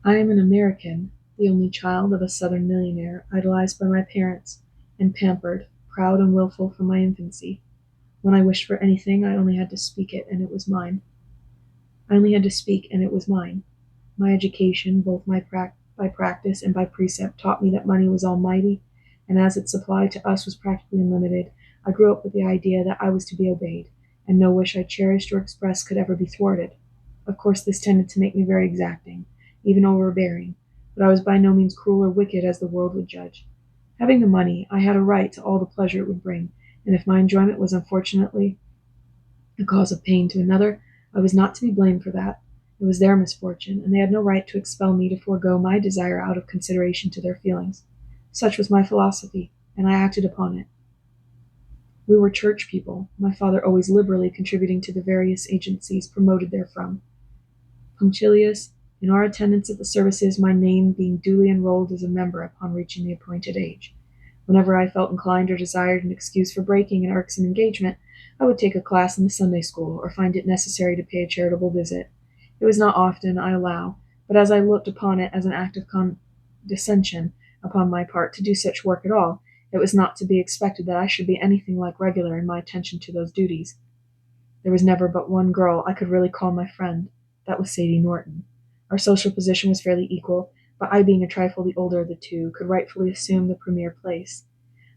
I am an American, the only child of a Southern millionaire, idolized by my parents, and pampered, proud and willful from my infancy. When I wished for anything, I only had to speak it, and it was mine. I only had to speak, and it was mine. My education, both by practice and by precept, taught me that money was almighty, and as its supply to us was practically unlimited, I grew up with the idea that I was to be obeyed, and no wish I cherished or expressed could ever be thwarted. Of course, this tended to make me very exacting, even overbearing, but I was by no means cruel or wicked as the world would judge. Having the money, I had a right to all the pleasure it would bring, and if my enjoyment was unfortunately the cause of pain to another, I was not to be blamed for that. It was their misfortune, and they had no right to expel me to forego my desire out of consideration to their feelings. Such was my philosophy, and I acted upon it. We were church people, my father always liberally contributing to the various agencies promoted therefrom. Punctilious in our attendance at the services, my name being duly enrolled as a member upon reaching the appointed age. Whenever I felt inclined or desired an excuse for breaking an irksome engagement, I would take a class in the Sunday school, or find it necessary to pay a charitable visit. It was not often, I allow, but as I looked upon it as an act of condescension upon my part to do such work at all, it was not to be expected that I should be anything like regular in my attention to those duties. There was never but one girl I could really call my friend. That was Sadie Norton. Our social position was fairly equal, but I, being a trifle the older of the two, could rightfully assume the premier place.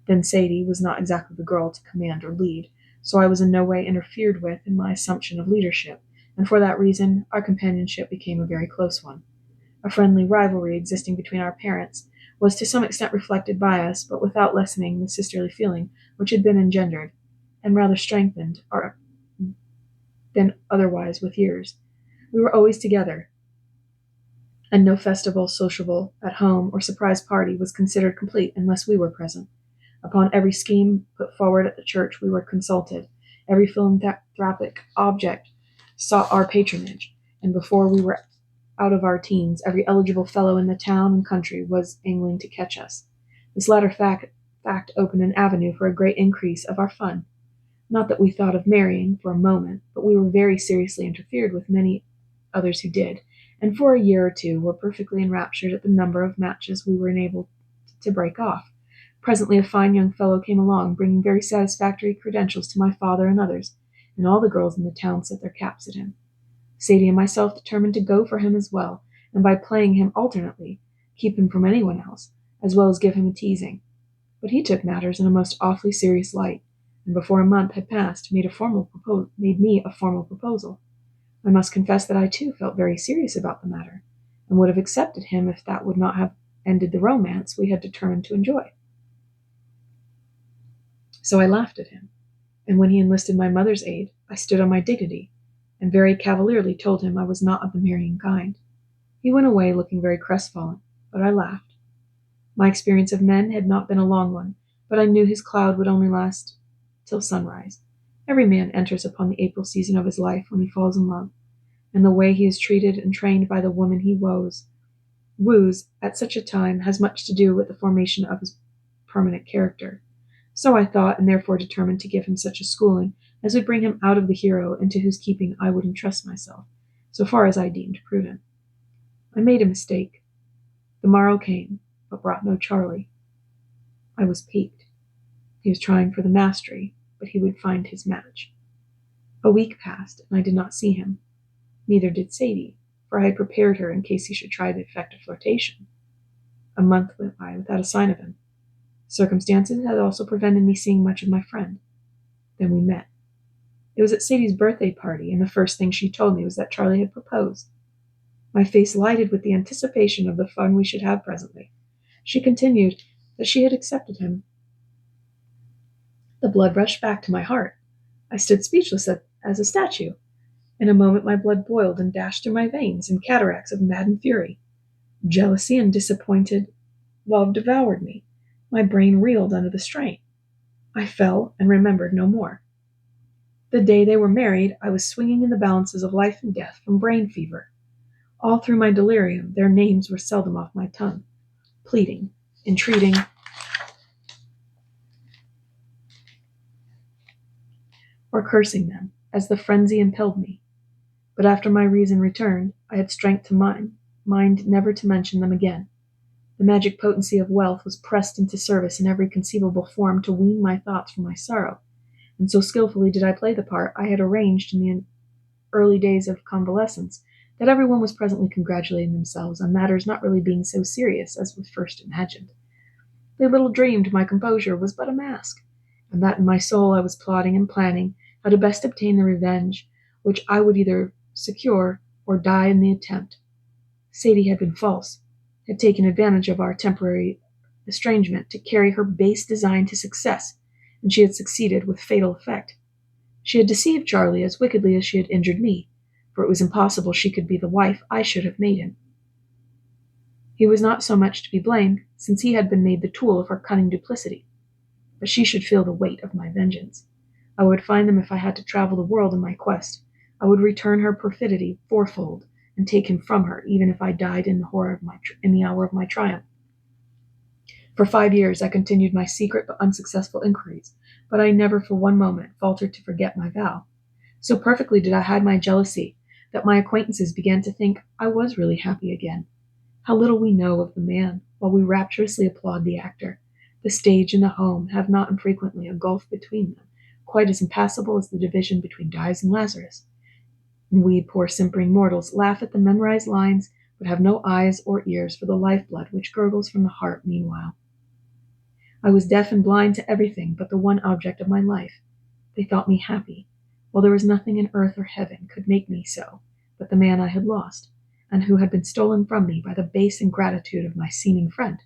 Then Sadie was not exactly the girl to command or lead, so I was in no way interfered with in my assumption of leadership, and for that reason our companionship became a very close one. A friendly rivalry existing between our parents was to some extent reflected by us, but without lessening the sisterly feeling which had been engendered, and rather strengthened than otherwise with years. We were always together, and no festival, sociable, at home, or surprise party was considered complete unless we were present. Upon every scheme put forward at the church we were consulted. Every philanthropic object sought our patronage, and before we were out of our teens, every eligible fellow in the town and country was angling to catch us. This latter fact opened an avenue for a great increase of our fun. Not that we thought of marrying for a moment, but we were very seriously interfered with many others who did, and for a year or two were perfectly enraptured at the number of matches we were enabled to break off. Presently a fine young fellow came along, bringing very satisfactory credentials to my father and others, and all the girls in the town set their caps at him. Sadie and myself determined to go for him as well, and by playing him alternately, keep him from anyone else, as well as give him a teasing. But he took matters in a most awfully serious light, and before a month had passed made me a formal proposal. I must confess that I too felt very serious about the matter, and would have accepted him if that would not have ended the romance we had determined to enjoy. So I laughed at him, and when he enlisted my mother's aid, I stood on my dignity, and very cavalierly told him I was not of the marrying kind. He went away looking very crestfallen, but I laughed. My experience of men had not been a long one, but I knew his cloud would only last till sunrise. Every man enters upon the April season of his life when he falls in love, and the way he is treated and trained by the woman he woos at such a time has much to do with the formation of his permanent character. So I thought, and therefore determined to give him such a schooling as would bring him out of the hero into whose keeping I would entrust myself, so far as I deemed prudent. I made a mistake. The morrow came, but brought no Charlie. I was piqued. He was trying for the mastery, but he would find his match. A week passed, and I did not see him. Neither did Sadie, for I had prepared her in case he should try the effect of flirtation. A month went by without a sign of him. Circumstances had also prevented me seeing much of my friend. Then we met. It was at Sadie's birthday party, and the first thing she told me was that Charlie had proposed. My face lighted with the anticipation of the fun we should have presently. She continued that she had accepted him. The blood rushed back to my heart. I stood speechless as a statue. In a moment my blood boiled and dashed through my veins in cataracts of maddened fury. Jealousy and disappointed love devoured me. My brain reeled under the strain. I fell and remembered no more. The day they were married, I was swinging in the balances of life and death from brain fever. All through my delirium, their names were seldom off my tongue, pleading, entreating, or cursing them, as the frenzy impelled me. But after my reason returned, I had strength to mind, mind never to mention them again. The magic potency of wealth was pressed into service in every conceivable form to wean my thoughts from my sorrow, and so skillfully did I play the part I had arranged in the early days of convalescence that everyone was presently congratulating themselves on matters not really being so serious as was first imagined. They little dreamed my composure was but a mask, and that in my soul I was plotting and planning how to best obtain the revenge which I would either secure or die in the attempt. Sadie had been false, had taken advantage of our temporary estrangement to carry her base design to success, and she had succeeded with fatal effect. She had deceived Charlie as wickedly as she had injured me, for it was impossible she could be the wife I should have made him. He was not so much to be blamed, since he had been made the tool of her cunning duplicity, but she should feel the weight of my vengeance. I would find them if I had to travel the world in my quest. I would return her perfidy fourfold, and take him from her, even if I died in the hour of my triumph. For 5 years I continued my secret but unsuccessful inquiries, but I never for one moment faltered to forget my vow. So perfectly did I hide my jealousy that my acquaintances began to think I was really happy again. How little we know of the man, while we rapturously applaud the actor. The stage and the home have not infrequently a gulf between them, quite as impassable as the division between Dives and Lazarus. And we, poor simpering mortals, laugh at the memorized lines, but have no eyes or ears for the lifeblood which gurgles from the heart meanwhile. I was deaf and blind to everything but the one object of my life. They thought me happy, while there was nothing in earth or heaven could make me so, but the man I had lost, and who had been stolen from me by the base ingratitude of my seeming friend.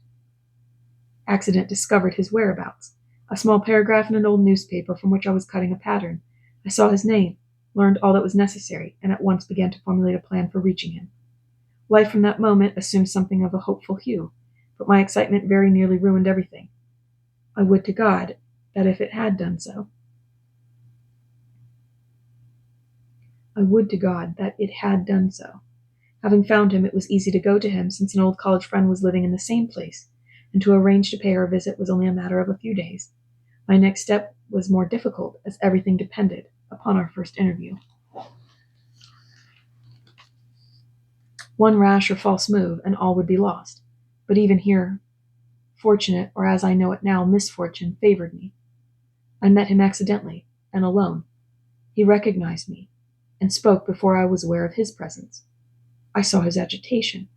Accident discovered his whereabouts, a small paragraph in an old newspaper from which I was cutting a pattern. I saw his name, learned all that was necessary, and at once began to formulate a plan for reaching him. Life from that moment assumed something of a hopeful hue, but my excitement very nearly ruined everything. I would to God that if it had done so. Having found him, it was easy to go to him, since an old college friend was living in the same place, and to arrange to pay her a visit was only a matter of a few days. My next step was more difficult, as everything depended upon our first interview. One rash or false move, and all would be lost. But even here, fortunate, or as I know it now, misfortune, favored me. I met him accidentally, and alone. He recognized me, and spoke before I was aware of his presence. I saw his agitation,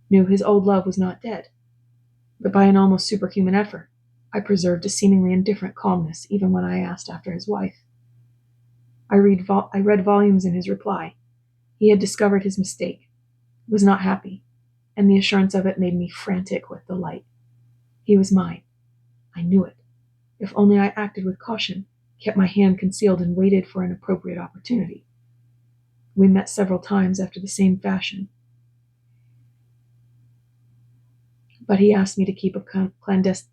knew his old love was not dead, but by an almost superhuman effort, I preserved a seemingly indifferent calmness even when I asked after his wife. I read volumes in his reply. He had discovered his mistake, was not happy, and the assurance of it made me frantic with delight. He was mine. I knew it. If only I acted with caution, kept my hand concealed, and waited for an appropriate opportunity. We met several times after the same fashion, but he asked me to keep a clandestine.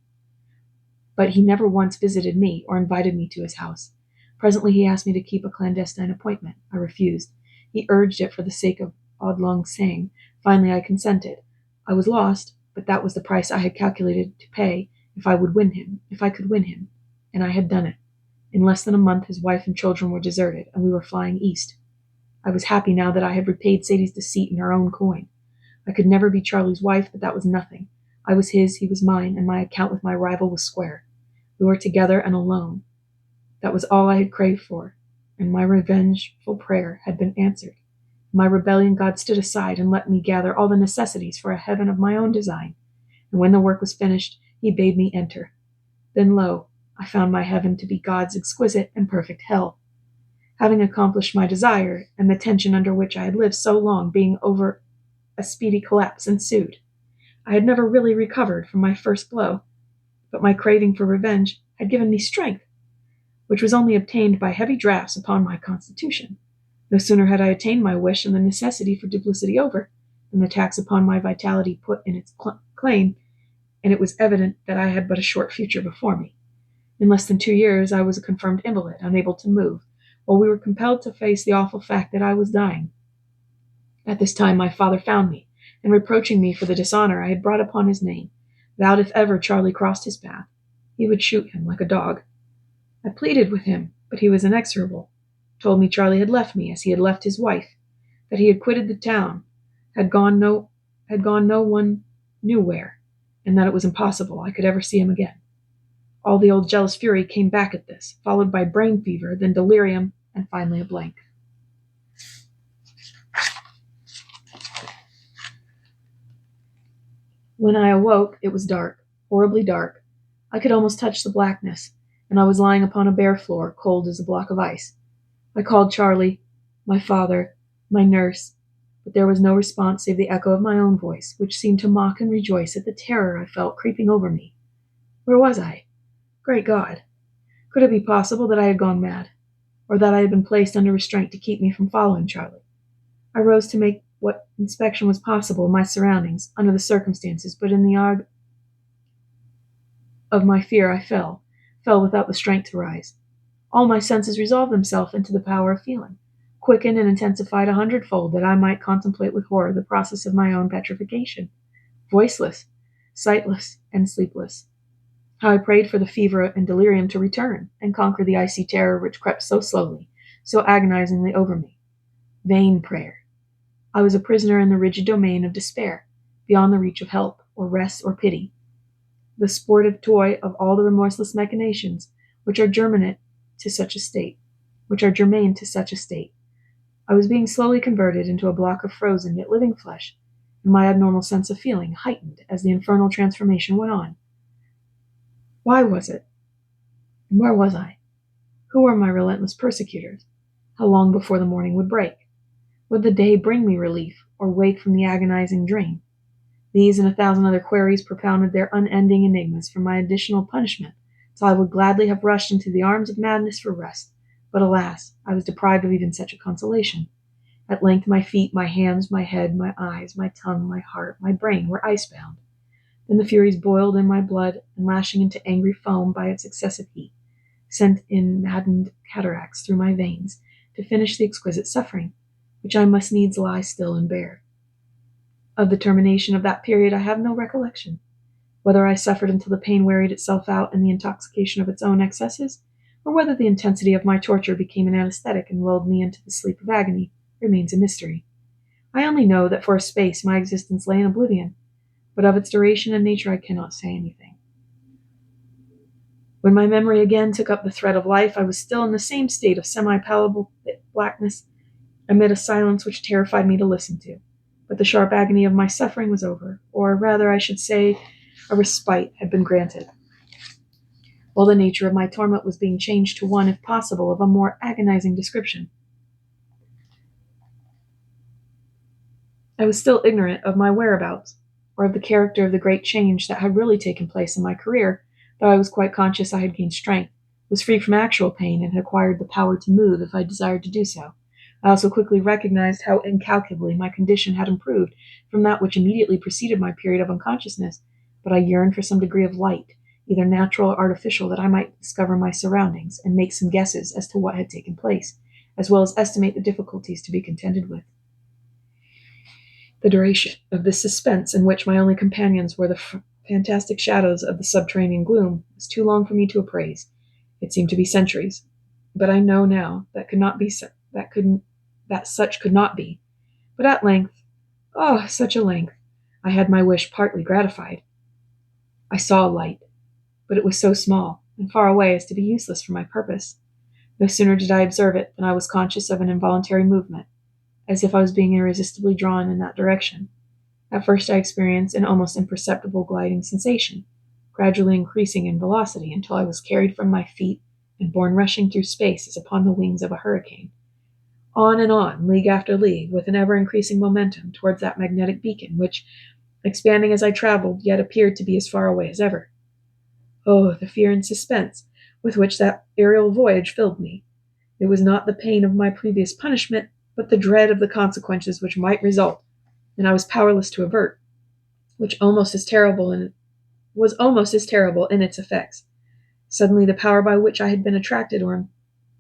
But he never once visited me or invited me to his house. Presently he asked me to keep a clandestine appointment. I refused. He urged it for the sake of Auld Lang Syne. Finally I consented. I was lost, but that was the price I had calculated to pay if I could win him, and I had done it. In less than a month his wife and children were deserted, and we were flying east. I was happy now that I had repaid Sadie's deceit in her own coin. I could never be Charlie's wife, but that was nothing. I was his, he was mine, and my account with my rival was square. We were together and alone. That was all I had craved for, and my revengeful prayer had been answered. In my rebellion God stood aside and let me gather all the necessities for a heaven of my own design, and when the work was finished, he bade me enter. Then lo, I found my heaven to be God's exquisite and perfect hell. Having accomplished my desire, and the tension under which I had lived so long being over, a speedy collapse ensued. I had never really recovered from my first blow, but my craving for revenge had given me strength, which was only obtained by heavy draughts upon my constitution. No sooner had I attained my wish and the necessity for duplicity over, than the tax upon my vitality put in its claim, and it was evident that I had but a short future before me. In less than 2 years I was a confirmed invalid, unable to move, while we were compelled to face the awful fact that I was dying. At this time my father found me, and reproaching me for the dishonor I had brought upon his name, vowed if ever Charlie crossed his path, he would shoot him like a dog. I pleaded with him, but he was inexorable, told me Charlie had left me as he had left his wife, that he had quitted the town, had gone had gone no one knew where, and that it was impossible I could ever see him again. All the old jealous fury came back at this, followed by brain fever, then delirium, and finally a blank. When I awoke, it was dark, horribly dark. I could almost touch the blackness, and I was lying upon a bare floor, cold as a block of ice. I called Charlie, my father, my nurse, but there was no response save the echo of my own voice, which seemed to mock and rejoice at the terror I felt creeping over me. Where was I? Great God! Could it be possible that I had gone mad, or that I had been placed under restraint to keep me from following Charlie? I rose to make what inspection was possible of my surroundings under the circumstances, but in the ague of my fear I fell without the strength to rise. All my senses resolved themselves into the power of feeling, quickened and intensified 100-fold, that I might contemplate with horror the process of my own petrification, voiceless, sightless, and sleepless. How I prayed for the fever and delirium to return and conquer the icy terror which crept so slowly, so agonizingly over me. Vain prayer. I was a prisoner in the rigid domain of despair, beyond the reach of help, or rest, or pity, the sportive toy of all the remorseless machinations which are germane to such a state. I was being slowly converted into a block of frozen yet living flesh, and my abnormal sense of feeling heightened as the infernal transformation went on. Why was it? And where was I? Who were my relentless persecutors? How long before the morning would break? Would the day bring me relief, or wake from the agonizing dream? These and 1,000 other queries propounded their unending enigmas for my additional punishment, till I would gladly have rushed into the arms of madness for rest. But alas, I was deprived of even such a consolation. At length my feet, my hands, my head, my eyes, my tongue, my heart, my brain were ice-bound. Then the furies boiled in my blood, and lashing into angry foam by its excessive heat, sent in maddened cataracts through my veins to finish the exquisite suffering, which I must needs lie still and bear. Of the termination of that period I have no recollection. Whether I suffered until the pain wearied itself out in the intoxication of its own excesses, or whether the intensity of my torture became an anesthetic and lulled me into the sleep of agony, remains a mystery. I only know that for a space my existence lay in oblivion, but of its duration and nature I cannot say anything. When my memory again took up the thread of life, I was still in the same state of semi-palpable blackness, amid a silence which terrified me to listen to. But the sharp agony of my suffering was over, or rather I should say a respite had been granted, while the nature of my torment was being changed to one, if possible, of a more agonizing description. I was still ignorant of my whereabouts, or of the character of the great change that had really taken place in my career, though I was quite conscious I had gained strength, was free from actual pain, and had acquired the power to move if I desired to do so. I also quickly recognized how incalculably my condition had improved from that which immediately preceded my period of unconsciousness, but I yearned for some degree of light, either natural or artificial, that I might discover my surroundings and make some guesses as to what had taken place, as well as estimate the difficulties to be contended with. The duration of this suspense, in which my only companions were the fantastic shadows of the subterranean gloom, was too long for me to appraise. It seemed to be centuries, but I know now that such could not be. But at length, such a length, I had my wish partly gratified. I saw a light, but it was so small and far away as to be useless for my purpose. No sooner did I observe it than I was conscious of an involuntary movement, as if I was being irresistibly drawn in that direction. At first I experienced an almost imperceptible gliding sensation, gradually increasing in velocity until I was carried from my feet and borne rushing through space as upon the wings of a hurricane. On and on, league after league, with an ever-increasing momentum towards that magnetic beacon, which, expanding as I traveled, yet appeared to be as far away as ever. Oh, the fear and suspense with which that aerial voyage filled me! It was not the pain of my previous punishment, but the dread of the consequences which might result, and I was powerless to avert, was almost as terrible in its effects. Suddenly the power by which I had been attracted or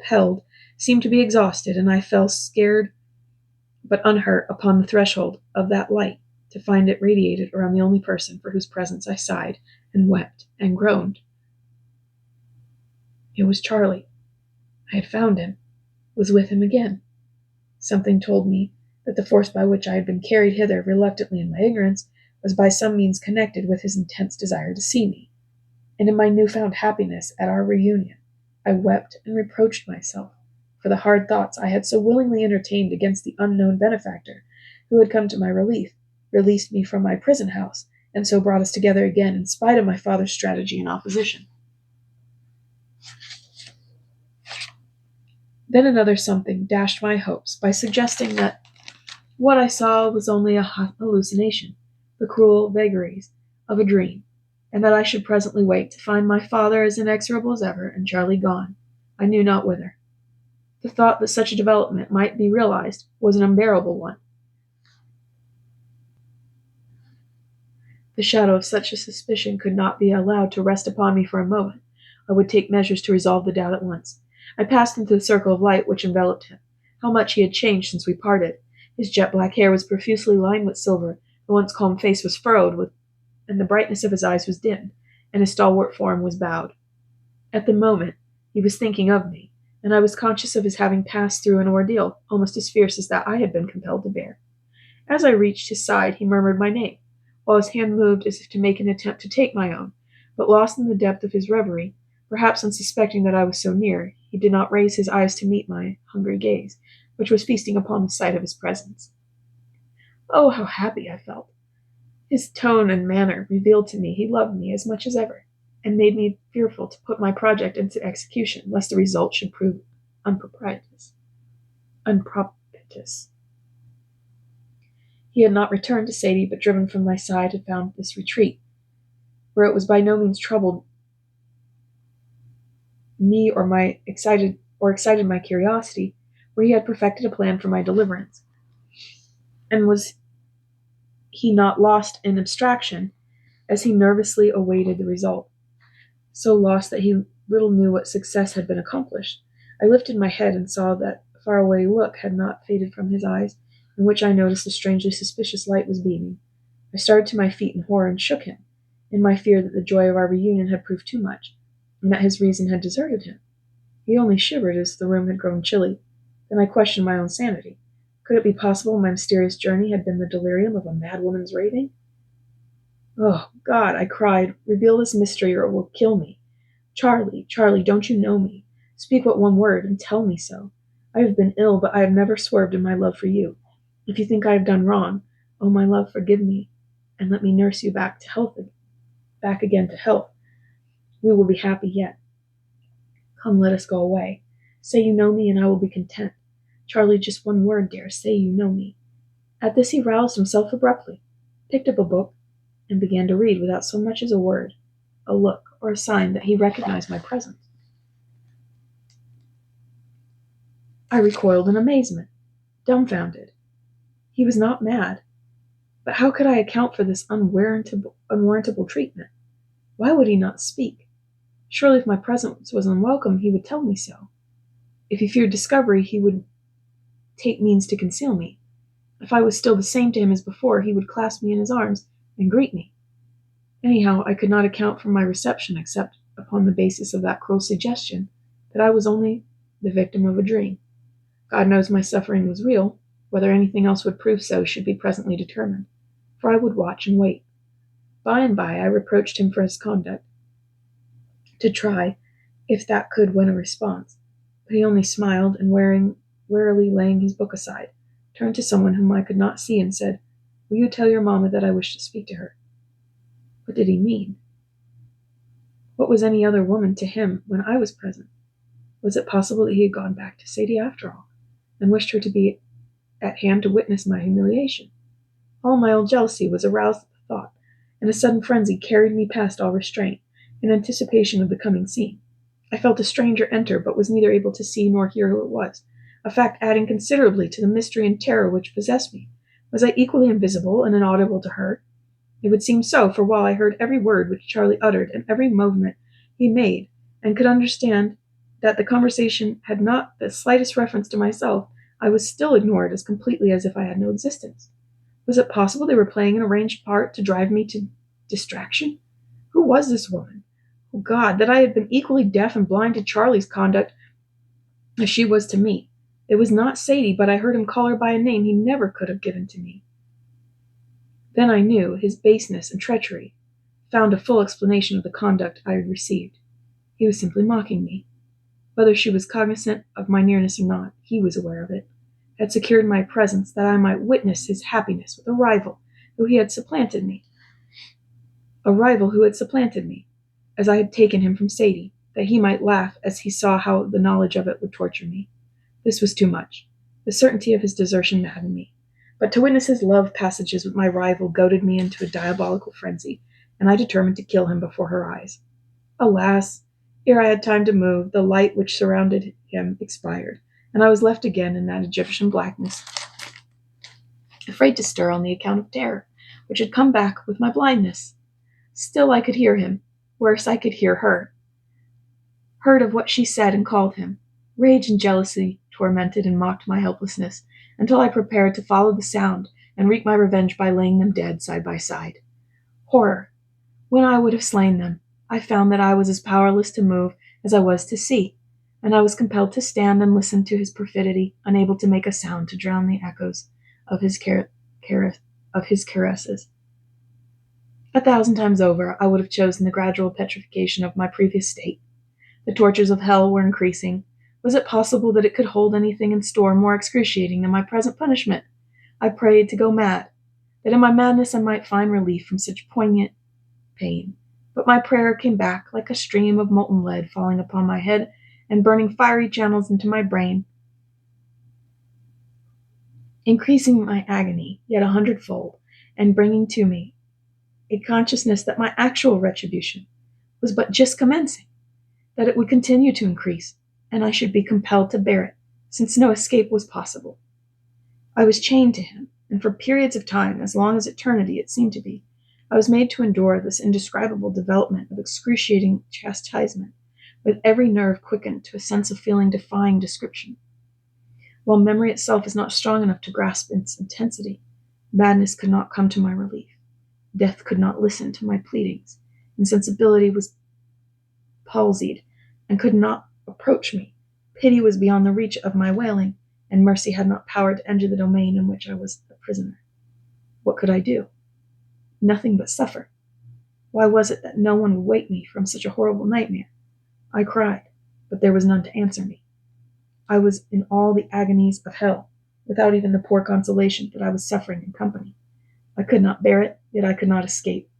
impelled seemed to be exhausted, and I fell scared but unhurt upon the threshold of that light, to find it radiated around the only person for whose presence I sighed and wept and groaned. It was Charlie. I had found him, was with him again. Something told me that the force by which I had been carried hither reluctantly in my ignorance was by some means connected with his intense desire to see me. And in my new-found happiness at our reunion, I wept and reproached myself for the hard thoughts I had so willingly entertained against the unknown benefactor who had come to my relief, released me from my prison house, and so brought us together again in spite of my father's strategy and opposition. Then another something dashed my hopes by suggesting that what I saw was only a hallucination, the cruel vagaries of a dream, and that I should presently wake to find my father as inexorable as ever and Charlie gone, I knew not whither. The thought that such a development might be realized was an unbearable one. The shadow of such a suspicion could not be allowed to rest upon me for a moment. I would take measures to resolve the doubt at once. I passed into the circle of light which enveloped him. How much he had changed since we parted! His jet-black hair was profusely lined with silver, the once calm face was furrowed, and the brightness of his eyes was dimmed, and his stalwart form was bowed. At the moment, he was thinking of me, and I was conscious of his having passed through an ordeal almost as fierce as that I had been compelled to bear. As I reached his side, he murmured my name, while his hand moved as if to make an attempt to take my own, but lost in the depth of his reverie, perhaps unsuspecting that I was so near, he did not raise his eyes to meet my hungry gaze, which was feasting upon the sight of his presence. Oh, how happy I felt! His tone and manner revealed to me he loved me as much as ever, and made me fearful to put my project into execution, lest the result should prove unpropitious. He had not returned to Sadie, but driven from my side had found this retreat, where it was by no means troubled me or excited my curiosity, where he had perfected a plan for my deliverance. And was he not lost in abstraction as he nervously awaited the result, so lost that he little knew what success had been accomplished? I lifted my head and saw that faraway look had not faded from his eyes, in which I noticed a strangely suspicious light was beaming. I started to my feet in horror and shook him, in my fear that the joy of our reunion had proved too much, and that his reason had deserted him. He only shivered as the room had grown chilly. Then I questioned my own sanity. Could it be possible my mysterious journey had been the delirium of a mad woman's raving? Oh, God, I cried, reveal this mystery or it will kill me. Charlie, Charlie, don't you know me? Speak but one word and tell me so. I have been ill, but I have never swerved in my love for you. If you think I have done wrong, oh, my love, forgive me, and let me nurse you back again to health. We will be happy yet. Come, let us go away. Say you know me, and I will be content. Charlie, just one word, dear. Say you know me. At this he roused himself abruptly, picked up a book, and began to read without so much as a word, a look, or a sign that he recognized my presence. I recoiled in amazement, dumbfounded. He was not mad. But how could I account for this unwarrantable treatment? Why would he not speak? Surely if my presence was unwelcome, he would tell me so. If he feared discovery, he would take means to conceal me. If I was still the same to him as before, he would clasp me in his arms and greet me. Anyhow, I could not account for my reception except upon the basis of that cruel suggestion that I was only the victim of a dream. God knows my suffering was real. Whether anything else would prove so should be presently determined, for I would watch and wait. By and by I reproached him for his conduct, to try if that could win a response, but he only smiled, and warily laying his book aside, turned to someone whom I could not see and said, "Will you tell your mamma that I wish to speak to her?" What did he mean? What was any other woman to him when I was present? Was it possible that he had gone back to Sadie after all, and wished her to be at hand to witness my humiliation? All my old jealousy was aroused at the thought, and a sudden frenzy carried me past all restraint, in anticipation of the coming scene. I felt a stranger enter, but was neither able to see nor hear who it was, a fact adding considerably to the mystery and terror which possessed me. Was I equally invisible and inaudible to her? It would seem so, for while I heard every word which Charlie uttered and every movement he made, and could understand that the conversation had not the slightest reference to myself, I was still ignored as completely as if I had no existence. Was it possible they were playing an arranged part to drive me to distraction? Who was this woman? Oh, God, that I had been equally deaf and blind to Charlie's conduct as she was to me. It was not Sadie, but I heard him call her by a name he never could have given to me. Then I knew his baseness and treachery, found a full explanation of the conduct I had received. He was simply mocking me. Whether she was cognizant of my nearness or not, he was aware of it, had secured my presence that I might witness his happiness with a rival who had supplanted me. A rival who had supplanted me, as I had taken him from Sadie, that he might laugh as he saw how the knowledge of it would torture me. This was too much. The certainty of his desertion maddened me. But to witness his love passages with my rival goaded me into a diabolical frenzy, and I determined to kill him before her eyes. Alas! Ere I had time to move, the light which surrounded him expired, and I was left again in that Egyptian blackness, afraid to stir on the account of terror, which had come back with my blindness. Still I could hear him. Worse, I could hear her. Heard of what she said and called him. Rage and jealousy tormented and mocked my helplessness, until I prepared to follow the sound and wreak my revenge by laying them dead side by side. Horror! When I would have slain them, I found that I was as powerless to move as I was to see, and I was compelled to stand and listen to his perfidy, unable to make a sound to drown the echoes of his caresses. 1,000 times over, I would have chosen the gradual petrification of my previous state. The tortures of hell were increasing. Was it possible that it could hold anything in store more excruciating than my present punishment? I prayed to go mad, that in my madness I might find relief from such poignant pain. But my prayer came back like a stream of molten lead falling upon my head and burning fiery channels into my brain, increasing my agony yet 100-fold, and bringing to me a consciousness that my actual retribution was but just commencing, that it would continue to increase, and I should be compelled to bear it, since no escape was possible. I was chained to him, and for periods of time, as long as eternity it seemed to be, I was made to endure this indescribable development of excruciating chastisement, with every nerve quickened to a sense of feeling defying description. While memory itself is not strong enough to grasp its intensity, madness could not come to my relief. Death could not listen to my pleadings. Insensibility was palsied and could not approach me. Pity was beyond the reach of my wailing, and mercy had not power to enter the domain in which I was a prisoner. What could I do? Nothing but suffer. Why was it that no one would wake me from such a horrible nightmare? I cried, but there was none to answer me. I was in all the agonies of hell, without even the poor consolation that I was suffering in company. I could not bear it, yet I could not escape.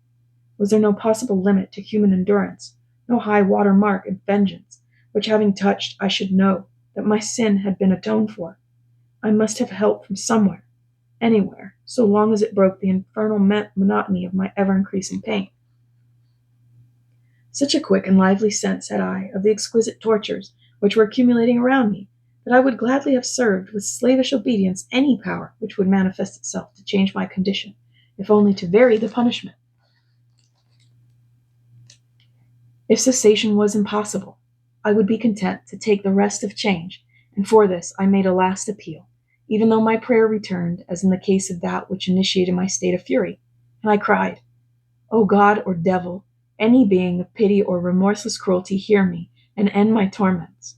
Was there no possible limit to human endurance, no high water mark of vengeance, which having touched, I should know that my sin had been atoned for? I must have help from somewhere, anywhere, so long as it broke the infernal monotony of my ever-increasing pain. Such a quick and lively sense had I of the exquisite tortures which were accumulating around me, that I would gladly have served with slavish obedience any power which would manifest itself to change my condition, if only to vary the punishment. If cessation was impossible, I would be content to take the rest of change, and for this I made a last appeal, even though my prayer returned, as in the case of that which initiated my state of fury, and I cried, O God or devil, any being of pity or remorseless cruelty, hear me, and end my torments.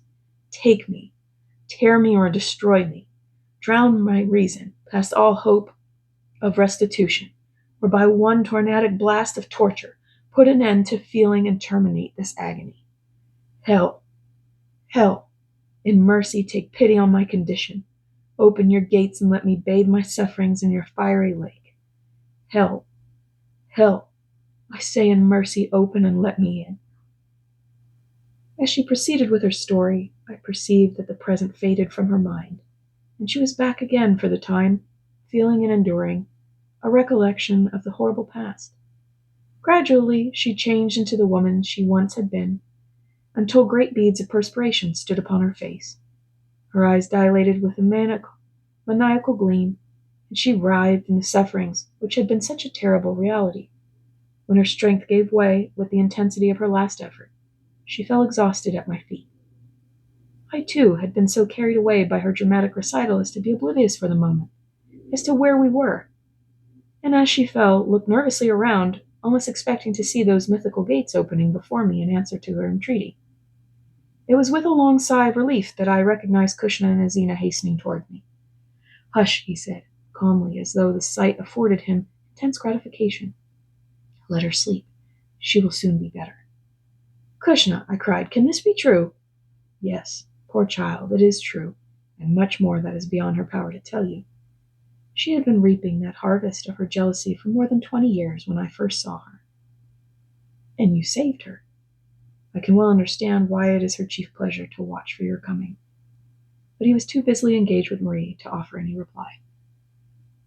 Take me, tear me or destroy me, drown my reason past all hope of restitution, or by one tornadic blast of torture put an end to feeling and terminate this agony. Hell, hell, in mercy take pity on my condition. Open your gates and let me bathe my sufferings in your fiery lake. Hell, hell, I say in mercy open and let me in. As she proceeded with her story, I perceived that the present faded from her mind, and she was back again for the time, feeling and enduring a recollection of the horrible past. Gradually she changed into the woman she once had been, until great beads of perspiration stood upon her face. Her eyes dilated with a maniacal gleam, and she writhed in the sufferings which had been such a terrible reality. When her strength gave way with the intensity of her last effort, she fell exhausted at my feet. I, too, had been so carried away by her dramatic recital as to be oblivious for the moment as to where we were, and as she fell, looked nervously around, almost expecting to see those mythical gates opening before me in answer to her entreaty. It was with a long sigh of relief that I recognized Kushna and Azina hastening toward me. "Hush," he said, calmly, as though the sight afforded him intense gratification. "Let her sleep. She will soon be better." "Kushna," I cried, "can this be true?" "Yes, poor child, it is true, and much more that is beyond her power to tell you. She had been reaping that harvest of her jealousy for more than 20 years when I first saw her." "And you saved her." "I can well understand why it is her chief pleasure to watch for your coming." But he was too busily engaged with Marie to offer any reply.